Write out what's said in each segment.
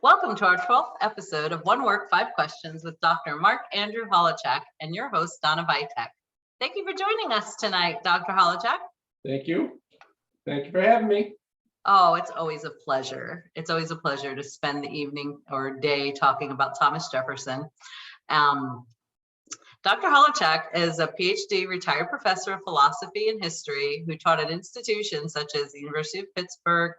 Welcome to our 12th episode of One Work, 5 Questions with Dr. Mark Andrew Holowchak and your host, Donna Vitek. Thank you for joining us tonight, Dr. Holowchak. Thank you. Thank you for having me. Oh, it's always a pleasure. It's always a pleasure to spend the evening or day talking about Thomas Jefferson. Dr. Holowchak is a PhD retired professor of philosophy and history who taught at institutions such as the University of Pittsburgh,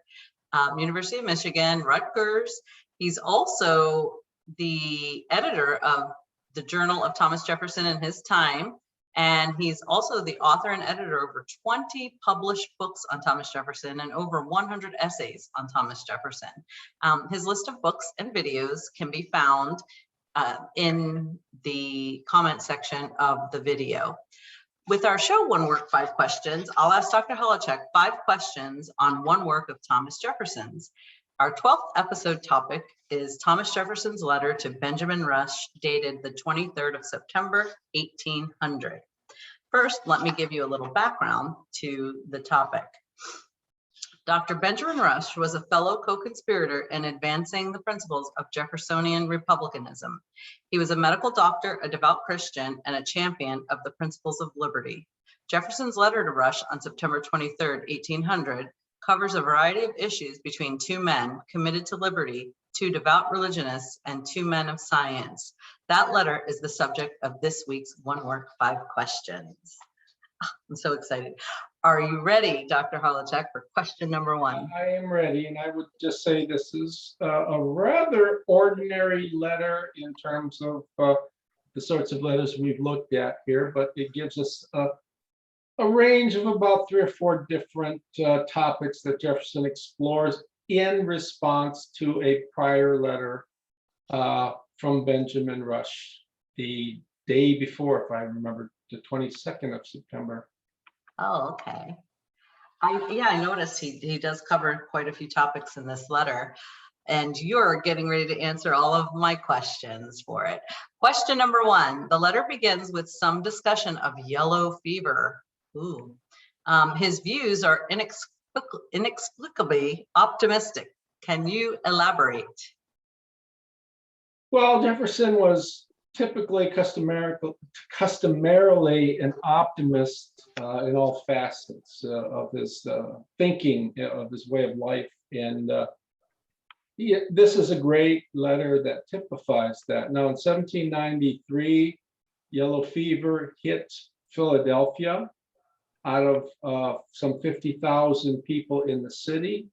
University of Michigan, Rutgers. He's also the editor of the Journal of Thomas Jefferson in his time, and he's also the author and editor of over 20 published books on Thomas Jefferson and over 100 essays on Thomas Jefferson. His list of books and videos can be found in the comment section of the video. With our show, One Work, 5 Questions, I'll ask Dr. Holowchak 5 questions on one work of Thomas Jefferson's. Our 12th episode topic is Thomas Jefferson's letter to Benjamin Rush, dated the 23rd of September, 1800. First, let me give you a little background to the topic. Dr. Benjamin Rush was a fellow co-conspirator in advancing the principles of Jeffersonian republicanism. He was a medical doctor, a devout Christian, and a champion of the principles of liberty. Jefferson's letter to Rush on September 23, 1800, covers a variety of issues between two men committed to liberty, two devout religionists, and two men of science. That letter is the subject of this week's One Work, 5 Questions. I'm so excited. Are you ready, Dr. Holowchak, for question number 1? I am ready, and I would just say this is a rather ordinary letter in terms of the sorts of letters we've looked at here, but it gives us a range of about 3 or 4 different topics that Jefferson explores in response to a prior letter from Benjamin Rush the day before, if I remember, the 22nd of September. Oh, okay. I noticed he does cover quite a few topics in this letter, and you're getting ready to answer all of my questions for it. Question number 1, the letter begins with some discussion of yellow fever. Ooh. His views are inexplicably optimistic. Can you elaborate? Well, Jefferson was typically customarily an optimist in all facets of his thinking, of his way of life. And this is a great letter that typifies that. Now, in 1793, yellow fever hit Philadelphia. Out of some 50,000 people in the city,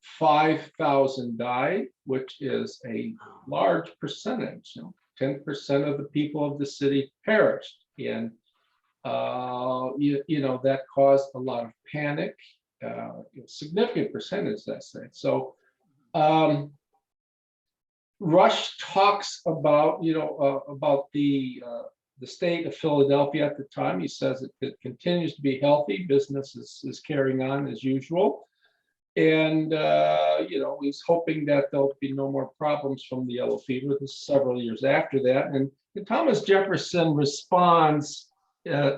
5,000 died, which is a large percentage. 10% of the people of the city perished, and that caused a lot of panic. A significant percentage, I say. So Rush talks about the state of Philadelphia at the time. He says it continues to be healthy. Business is carrying on as usual. And, he's hoping that there'll be no more problems from the yellow fever. This is several years after that. And Thomas Jefferson responds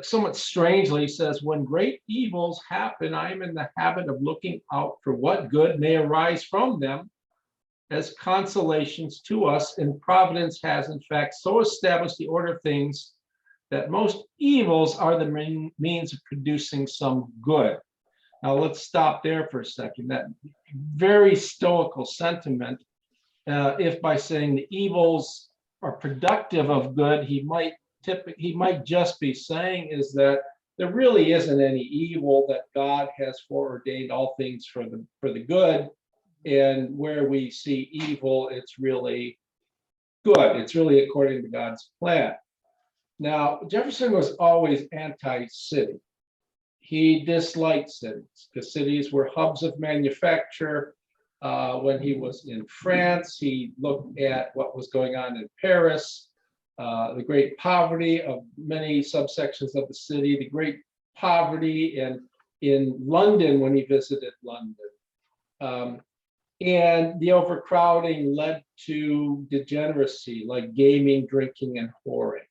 somewhat strangely. He says, when great evils happen, I am in the habit of looking out for what good may arise from them as consolations to us, and Providence has in fact so established the order of things that most evils are the means of producing some good. Now let's stop there for a second. That very stoical sentiment, if by saying the evils are productive of good, he might just be saying is that there really isn't any evil, that God has foreordained all things for the good. And where we see evil, it's really good. It's really according to God's plan. Now, Jefferson was always anti-city. He disliked cities because cities were hubs of manufacture. When he was in France, he looked at what was going on in Paris, the great poverty of many subsections of the city, the great poverty in London when he visited London. And the overcrowding led to degeneracy like gaming, drinking, and whoring.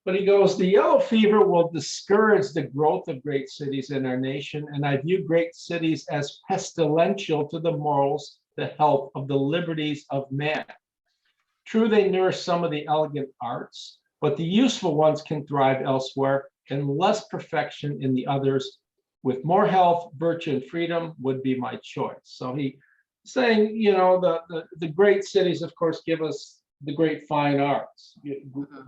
But he goes, the yellow fever will discourage the growth of great cities in our nation, and I view great cities as pestilential to the morals the health of the liberties of man. True, they nourish some of the elegant arts, but the useful ones can thrive elsewhere, and less perfection in the others. With more health, virtue, and freedom would be my choice. So he's saying, you know, the great cities, of course, give us the great fine arts,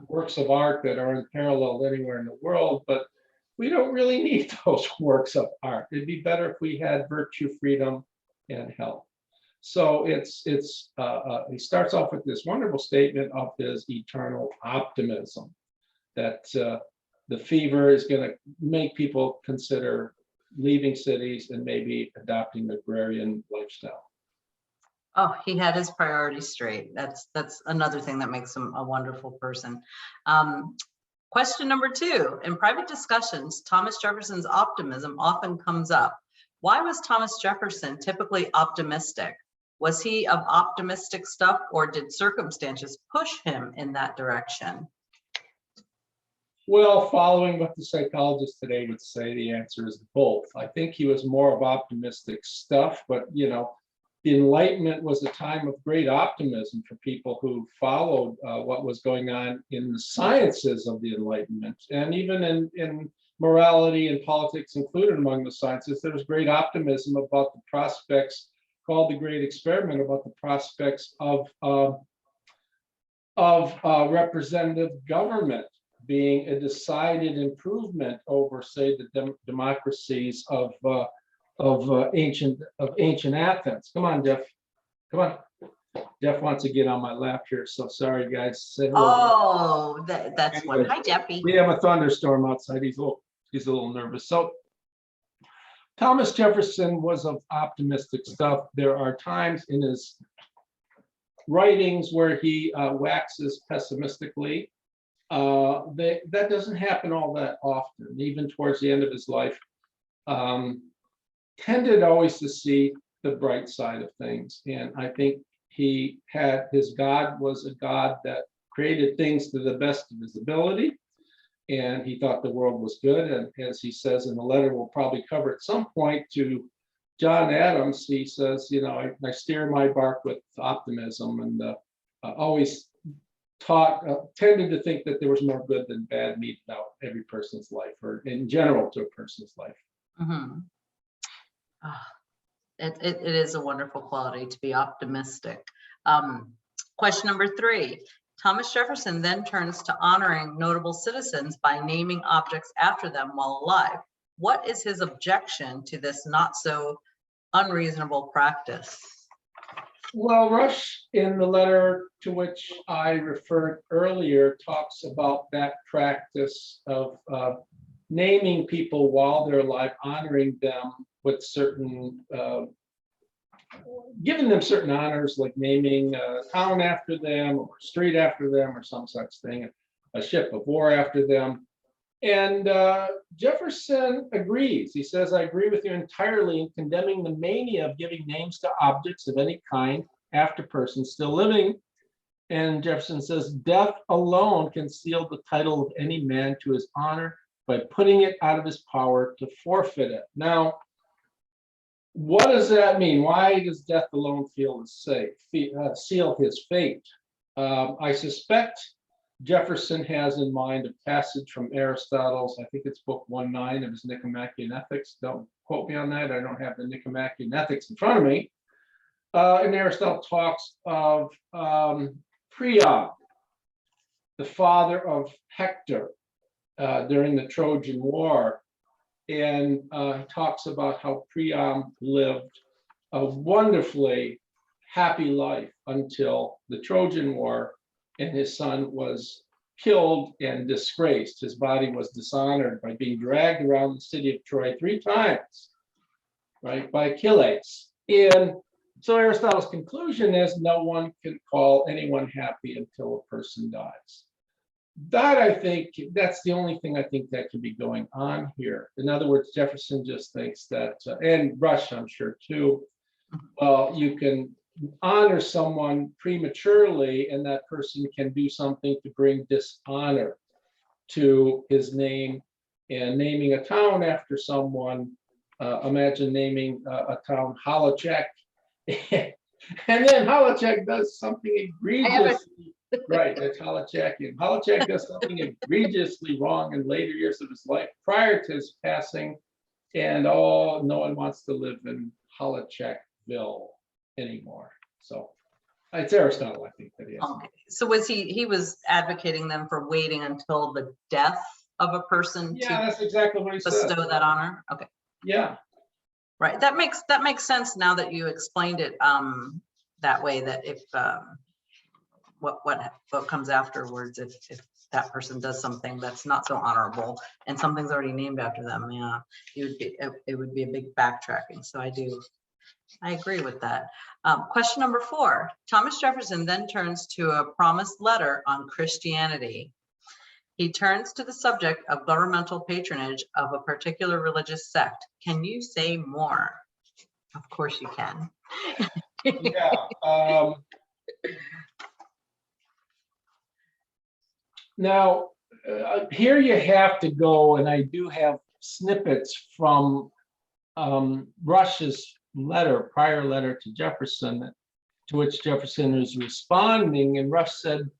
works of art that are unparalleled anywhere in the world, but we don't really need those works of art. It'd be better if we had virtue, freedom, and health. So he starts off with this wonderful statement of his eternal optimism, that the fever is going to make people consider leaving cities and maybe adopting the agrarian lifestyle. Oh, he had his priorities straight. That's another thing that makes him a wonderful person. Question number 2, in private discussions, Thomas Jefferson's optimism often comes up. Why was Thomas Jefferson typically optimistic? Was he of optimistic stuff, or did circumstances push him in that direction? Well, following what the psychologists today would say, the answer is both. I think he was more of optimistic stuff, but you know, the Enlightenment was a time of great optimism for people who followed what was going on in the sciences of the Enlightenment, and even in morality and politics included among the sciences. There was great optimism about the prospects, called the Great Experiment, about the prospects of representative government being a decided improvement over, say, the democracies of ancient Athens. Come on, Jeff. Come on. Jeff wants to get on my lap here, so sorry, guys. Say hello. Oh, that's Anyway, one. Hi, Jeffy. we have a thunderstorm outside. He's a little nervous. So Thomas Jefferson was of optimistic stuff. There are times in his writings where he waxes pessimistically. That doesn't happen all that often. Even towards the end of his life, tended always to see the bright side of things. And I think he had, his God was a God that created things to the best of his ability. And he thought the world was good. And as he says in the letter, we'll probably cover at some point, to John Adams, he says, you know, I steer my bark with optimism, and always tended to think that there was more good than bad meted out every person's life, or in general to a person's life. Mm-hmm. It is a wonderful quality to be optimistic. Question number 3. Thomas Jefferson then turns to honoring notable citizens by naming objects after them while alive. What is his objection to this not so unreasonable practice? Well, Rush, in the letter to which I referred earlier, talks about that practice of naming people while they're alive, honoring them with certain, giving them certain honors, like naming a town after them, or a street after them, or some such thing, a ship of war after them. And Jefferson agrees. He says, I agree with you entirely in condemning the mania of giving names to objects of any kind after persons still living. And Jefferson says, death alone can seal the title of any man to his honor by putting it out of his power to forfeit it. Now, what does that mean? Why does death alone seal his fate? I suspect Jefferson has in mind a passage from Aristotle's, I think it's book 1-9 of his Nicomachean Ethics. Don't quote me on that. I don't have the Nicomachean Ethics in front of me. And Aristotle talks of Priam, the father of Hector, during the Trojan War. And talks about how Priam lived a wonderfully happy life until the Trojan War, and his son was killed and disgraced. His body was dishonored by being dragged around the city of Troy 3 times, right, by Achilles. And so Aristotle's conclusion is no one can call anyone happy until a person dies. That, I think, that's the only thing I think that could be going on here. In other words, Jefferson just thinks that, and Rush, I'm sure too, well, you can honor someone prematurely, and that person can do something to bring dishonor to his name. And naming a town after someone, imagine naming a town Holowchak, And then Holowchak does something I have egregious. Right, that's Holochakian. Holowchak does something egregiously wrong in later years of his life prior to his passing. And oh, no one wants to live in Holowchakville anymore. So it's Aristotle, I think, that he has. Okay. So was he was advocating them for waiting until the death of a person Yeah, to that's exactly what he said. bestow that honor? Okay. Yeah. Right. That makes sense now that you explained it that way, that if what comes afterwards, if that person does something that's not so honorable and something's already named after them, yeah, it would be a big backtracking. So I agree with that. Question number 4. Thomas Jefferson then turns to a promised letter on Christianity. He turns to the subject of governmental patronage of a particular religious sect. Can you say more? Of course you can. Yeah. Now, here you have to go, and I do have snippets from Rush's prior letter to Jefferson, to which Jefferson is responding, and Rush said,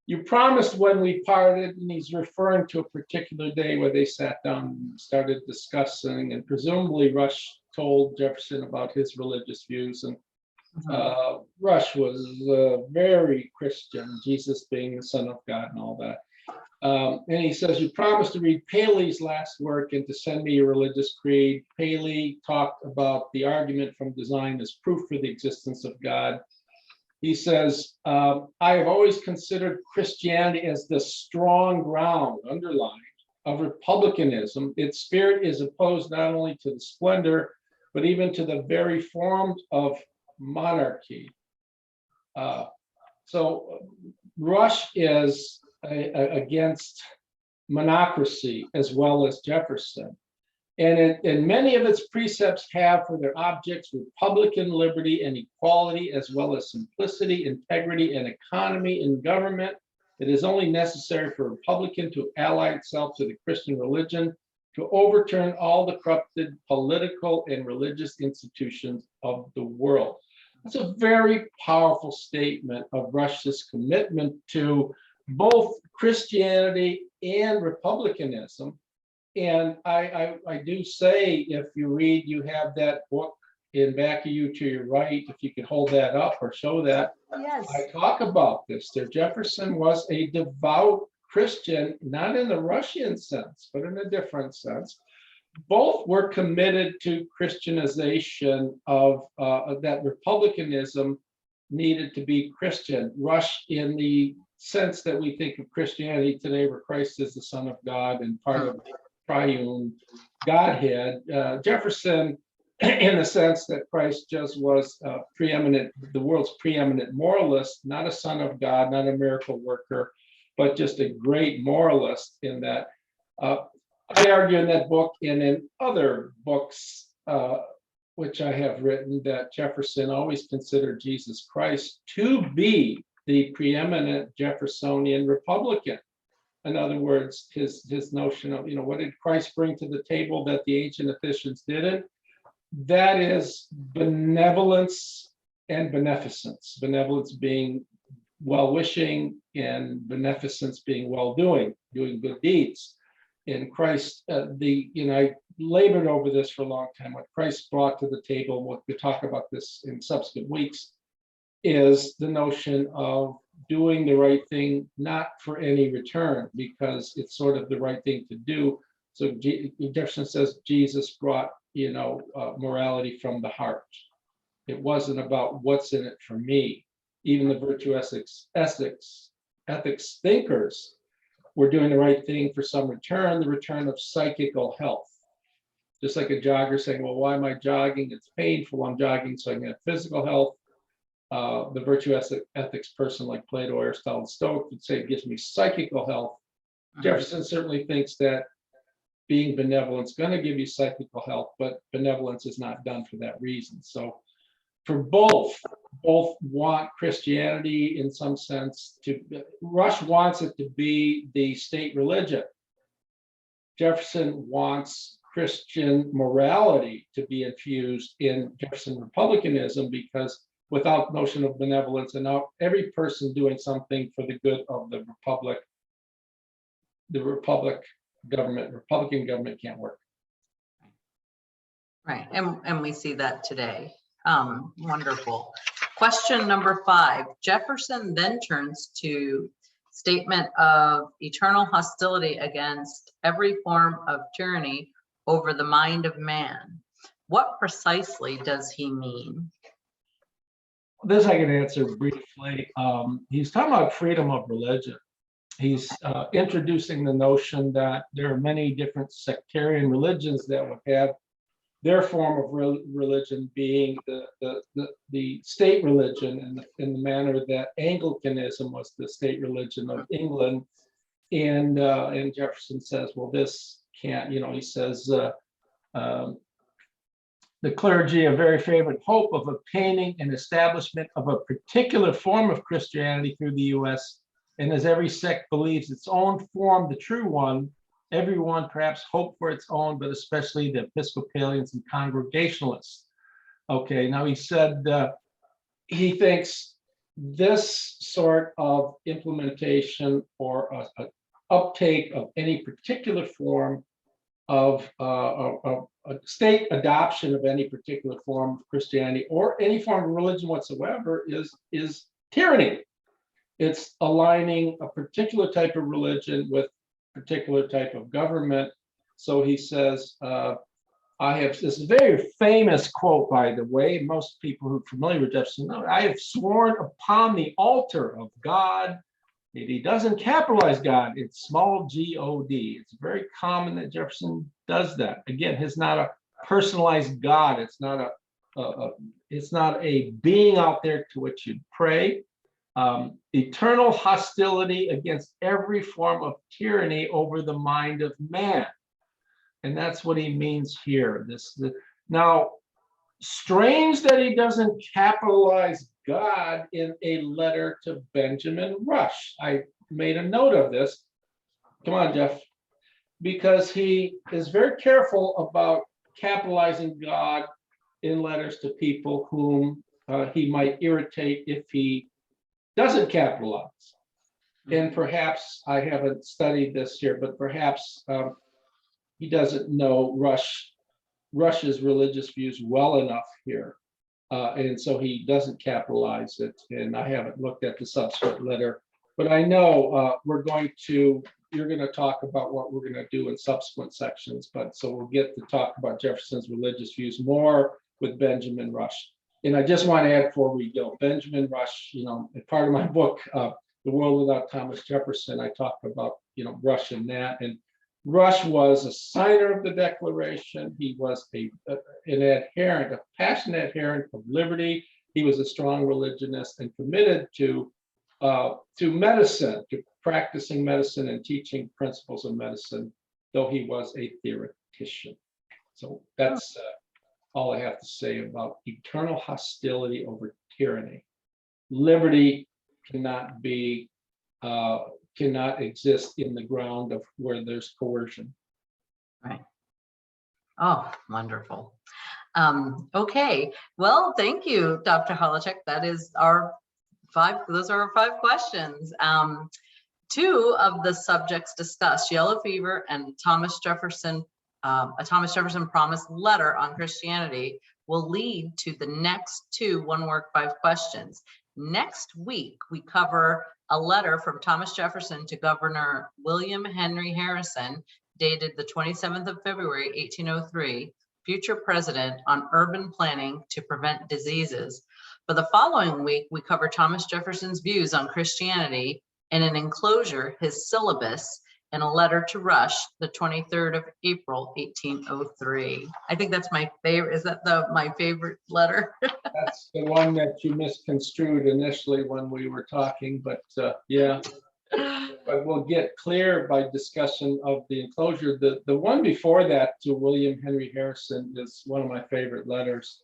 "You promised when we parted," and he's referring to a particular day where they sat down and started discussing, and presumably Rush told Jefferson about his religious views, and Rush was very Christian, Jesus being the Son of God and all that. And he says, "You promised to read Paley's last work and to send me your religious creed." Paley talked about the argument from design as proof for the existence of God. He says, "I have always considered Christianity as the strong ground, underlined, of republicanism. Its spirit is opposed not only to the splendor, but even to the very forms of monarchy." So Rush is against monocracy as well as Jefferson. And many of its precepts have for their objects republican liberty and equality, as well as simplicity, integrity, and economy in government. It is only necessary for a republican to ally itself to the Christian religion to overturn all the corrupted political and religious institutions of the world. That's a very powerful statement of Rush's commitment to both Christianity and republicanism. And I do say, if you read, you have that book in back of you to your right, if you could hold that up or show that. Yes. I talk about this. Jefferson was a devout Christian, not in the Russian sense, but in a different sense. Both were committed to Christianization of that republicanism needed to be Christian. Rush in the sense that we think of Christianity today, where Christ is the Son of God and part of the triune Godhead. Jefferson, in the sense that Christ just was the world's preeminent moralist, not a son of God, not a miracle worker, but just a great moralist. In that, I argue in that book and in other books, which I have written, that Jefferson always considered Jesus Christ to be the preeminent Jeffersonian Republican. In other words, his notion of, what did Christ bring to the table that the ancient Ephesians didn't? That is benevolence and beneficence. Benevolence being well-wishing, and beneficence being well-doing, doing good deeds. In Christ, I labored over this for a long time. What Christ brought to the table, what we talk about this in subsequent weeks, is the notion of doing the right thing, not for any return, because it's sort of the right thing to do. So Jefferson says Jesus brought, morality from the heart. It wasn't about what's in it for me. Even the virtuous ethics thinkers were doing the right thing for some return, the return of psychical health. Just like a jogger saying, well, why am I jogging? It's painful. I'm jogging so I can have physical health. The virtuous ethics person like Plato, Aristotle, and Stoic would say it gives me psychical health. Jefferson certainly thinks that being benevolent is going to give you psychical health, but benevolence is not done for that reason. So for both want Christianity in some sense Rush wants it to be the state religion. Jefferson wants Christian morality to be infused in Jefferson republicanism, because without notion of benevolence, and now every person doing something for the good of the Republican government can't work. Right, and we see that today. Wonderful. Question number 5. Jefferson then turns to statement of eternal hostility against every form of tyranny over the mind of man. What precisely does he mean? This I can answer briefly. He's talking about freedom of religion. He's introducing the notion that there are many different sectarian religions that would have their form of religion being the state religion, in the manner that Anglicanism was the state religion of England. And Jefferson says, well, this can't, he says, the clergy a very favorite hope of obtaining an establishment of a particular form of Christianity through the US. And as every sect believes its own form, the true one, everyone perhaps hope for its own, but especially the Episcopalians and Congregationalists. Okay, now he said he thinks this sort of implementation or a uptake of any particular form of a state adoption of any particular form of Christianity or any form of religion whatsoever is tyranny. It's aligning a particular type of religion with a particular type of government. So he says, I have this very famous quote, by the way, most people who are familiar with Jefferson know, I have sworn upon the altar of God. He doesn't capitalize God, it's small G-O-D. It's very common that Jefferson does that. Again, he's not a personalized God. It's not a being out there to which you pray. Eternal hostility against every form of tyranny over the mind of man. And that's what he means here. Now, strange that he doesn't capitalize God in a letter to Benjamin Rush. I made a note of this. Come on, Jeff. Because he is very careful about capitalizing God in letters to people whom he might irritate if he doesn't capitalize. And perhaps, I haven't studied this here, but perhaps he doesn't know Rush's religious views well enough here. And so he doesn't capitalize it. And I haven't looked at the subsequent letter, but I know you're going to talk about what we're going to do in subsequent sections. But so we'll get to talk about Jefferson's religious views more with Benjamin Rush. And I just want to add before we go, Benjamin Rush, part of my book, The World Without Thomas Jefferson, I talk about, Rush and that. And Rush was a signer of the Declaration. He was an adherent, a passionate adherent of liberty. He was a strong religionist and committed to medicine, to practicing medicine and teaching principles of medicine, though he was a theoretician. So that's all I have to say about eternal hostility over tyranny. Liberty cannot exist in the ground of where there's coercion. Right. Oh, wonderful. Okay. Well, thank you, Dr. Holowchak. That is those are our 5 questions. 2 of the subjects discussed, yellow fever and Thomas Jefferson, a Thomas Jefferson promised letter on Christianity, will lead to the next 2 one word 5 questions. Next week, we cover a letter from Thomas Jefferson to Governor William Henry Harrison, dated the 27th of February, 1803, future president, on urban planning to prevent diseases. For the following week, we cover Thomas Jefferson's views on Christianity in an enclosure, his syllabus, in a letter to Rush, the 23rd of April, 1803. I think that's my favorite. Is that my favorite letter? That's the one that you misconstrued initially when we were talking, but yeah. But we'll get clear by discussion of the enclosure. The one before that, to William Henry Harrison, is one of my favorite letters.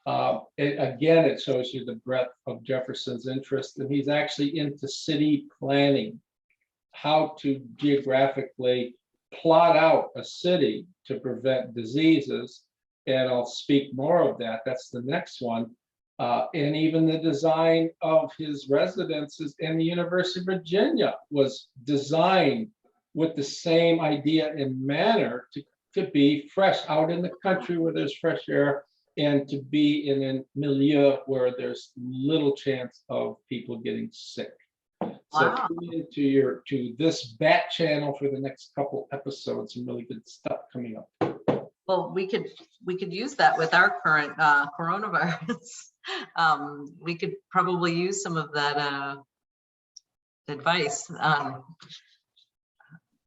Again, it shows you the breadth of Jefferson's interest, and he's actually into city planning, how to geographically plot out a city to prevent diseases. And I'll speak more of that. That's the next one. And even the design of his residences in the University of Virginia was designed with the same idea and manner to be fresh out in the country where there's fresh air, and to be in a milieu where there's little chance of people getting sick. So Wow. tune into to this bat channel for the next couple episodes. Some really good stuff coming up. Well, we could use that with our current coronavirus. We could probably use some of that advice on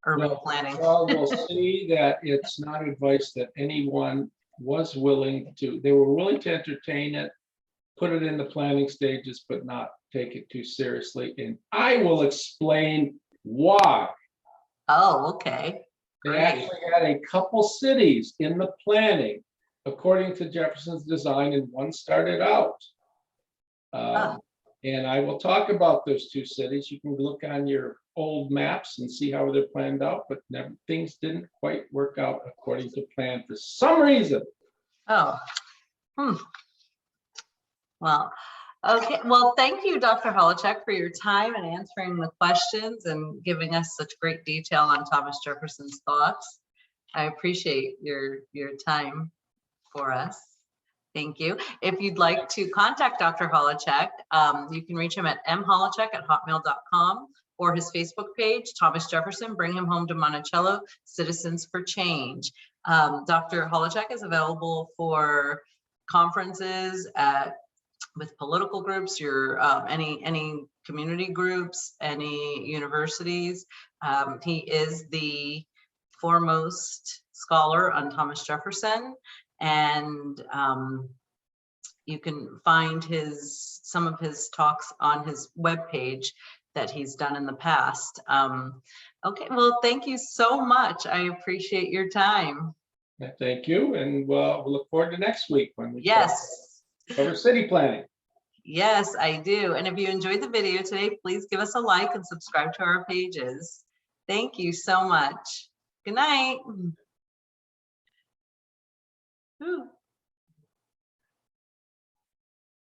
urban planning. Well, we'll see that it's not advice that anyone was willing to. They were willing to entertain it, put it in the planning stages, but not take it too seriously. And I will explain why. Oh, okay. They Great. actually had a couple cities in the planning, according to Jefferson's design, and one started out. And I will talk about those two cities. You can look on your old maps and see how they're planned out, but things didn't quite work out according to plan for some reason. Oh. Well, okay. Well, thank you, Dr. Holowchak, for your time and answering the questions and giving us such great detail on Thomas Jefferson's thoughts. I appreciate your time for us. Thank you. If you'd like to contact Dr. Holowchak, you can reach him at mholowchak@hotmail.com or his Facebook page, Thomas Jefferson, Bring Him Home to Monticello, Citizens for Change. Dr. Holowchak is available for conferences with political groups, any community groups, any universities. He is the foremost scholar on Thomas Jefferson, and you can find some of his talks on his webpage that he's done in the past. Okay, well, thank you so much. I appreciate your time. Thank you, and we'll look forward to next week when we cover city planning. Yes, I do. And if you enjoyed the video today, please give us a like and subscribe to our pages. Thank you so much. Good night. Ooh.